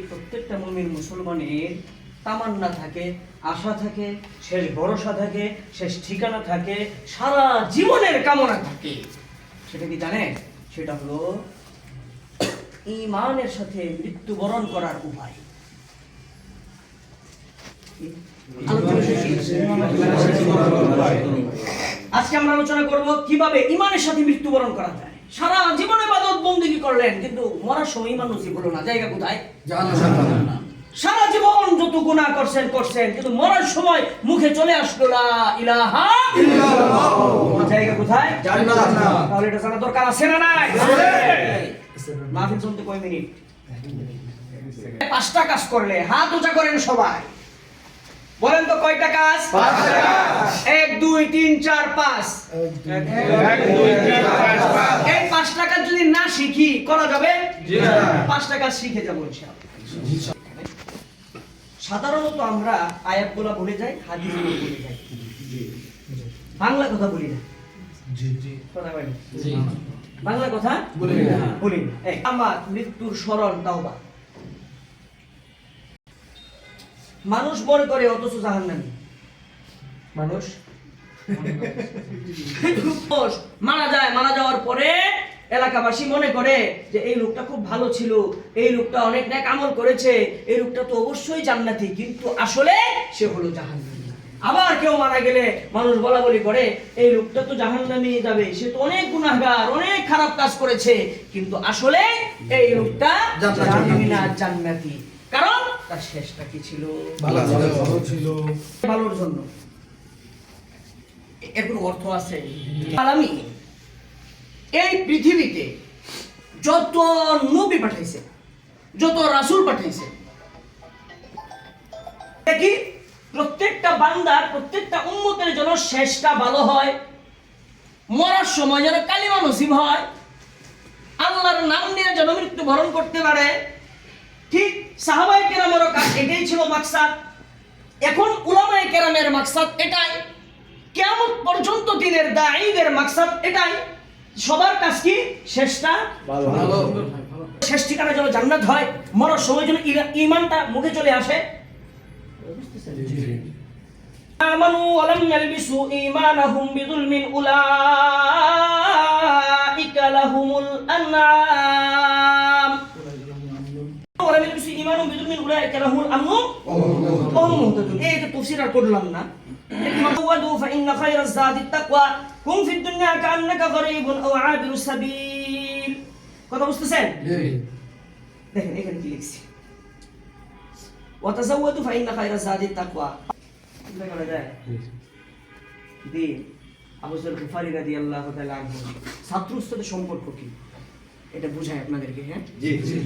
প্রত্যেকটা মুমিন মুসলমানের তামান্না থাকে, আশা থাকে, শেষ ভরসা থাকে, শেষ ঠিকানা থাকে, সারা জীবনের কামনা থাকে। সেটা কি জানেন? সেটা হলো ঈমানের সাথে মৃত্যুবরণ করার উপায়। আজকে আমরা আলোচনা করব কিভাবে ঈমানের সাথে মৃত্যুবরণ করা যায়। সারা জীবনে ইবাদত বন্দেগী করলেন, কিন্তু মরার সময় ঈমান নসিব হলো না। জায়গা কোথায়? জাহান্নাম। সারা জীবন যত গুনাহ করছেন, কিন্তু মরার সময় মুখে চলে আসলো লা ইলাহা ইল্লাল্লাহ। জায়গা কোথায়? জান্নাত। তাহলে এটা জানা দরকার আছে না নাই? মাহফিল শুনতে কয় মিনিট? 5টা কাজ করলে হাত উঁচা করেন সবাই। বলেন তো কয়টা কাজ? 5টা কাজ। 1 2 3 4 5। 1 2 3 4 5। এই 5টা কাজ যদি না শিখি করা যাবে? জি না। 5টা কাজ শিখে যাব ইনশাআল্লাহ। সাধারণত আমরা আয়াতগুলো ভুলে যাই, হাদিসগুলো ভুলে যাই, বাংলা কথা বলি না। জি জি। কথা বলেন। জি। বাংলা কথা বলি না। আমার মৃত্যুর স্মরণ তাওবা। মানুষ মনে করে অথচ জাহান্নামী। মানুষ মারা যাওয়ার পরে এলাকাবাসী মনে করে যে এই লোকটা খুব ভালো ছিল, এই লোকটা অনেক নেক আমল করেছে, এই লোকটা তো অবশ্যই জান্নাতি, কিন্তু আসলে সে হলো জাহান্নামী। আবার কেউ মারা গেলে মানুষ বলাবলি করে এই লোকটা তো জাহান্নামে যাবে, সে তো অনেক গুনাহগার, অনেক খারাপ কাজ করেছে, কিন্তু আসলে এই লোকটা জাহান্নামী না, জান্নাতি। কারণ তার শেষটা কি ছিল? ভালো ছিল, ভালোর জন্য। এর কোনো অর্থ আছে? আমি এই পৃথিবীতে যত নবী পাঠাইছে, যত রাসূল পাঠাইছে, দেখি প্রত্যেকটা বান্দার, প্রত্যেকটা উম্মতের জন্য শেষটা ভালো হয়, মরার সময় যেন কালিমা নসিব হয়, আল্লাহর নাম নিয়ে যেন মৃত্যুবরণ করতে পারে। ঠিক সাহাবায়ে কেরামের কাজ এটাই ছিল মাকসাদ। এখন উলামায়ে কেরামের মাকসাদ এটাই, কিয়ামত পর্যন্ত দিনের দাঈদের মাকসাদ এটাই। সবার কাজ কি? শেষটা ভালো। শেষ ঠিকানা যেন জান্নাত হয়, মরার সময় যেন ঈমানটা মুখে চলে আসে। আমানু ওয়া লাম ইয়ালবিসু ঈমানাহুম বিযুলমিন উলাইকা লাহুমুল আনআম। ওয়া লাম ইয়ালবিসু ঈমানাহুম বিযুলমিন উলাইকা লাহুমুল আমনু ওয়া হুম মুহতাদুন। এই তো তাফসীর আর করলাম না। ওয়াদু ফাইন্না খায়রাজ যাদিত তাকওয়া কুম ফিদ দুনিয়া কান্নাকা গরীবুন আও আবিরুস সাবিল। কথা বুঝতেছেন? দেখেন এখানে কি লিখছি, ওয়াতাযাওয়াদু ফাইন্না খায়রাজ যাদিত তাকওয়া। দেখা যায় দিন আবু যর গফারি রাদিয়াল্লাহু তাআলা আনহু ছাত্রর সাথে সম্পর্ক কি এটা বুঝায় আপনাদেরকে। হ্যাঁ জি জি।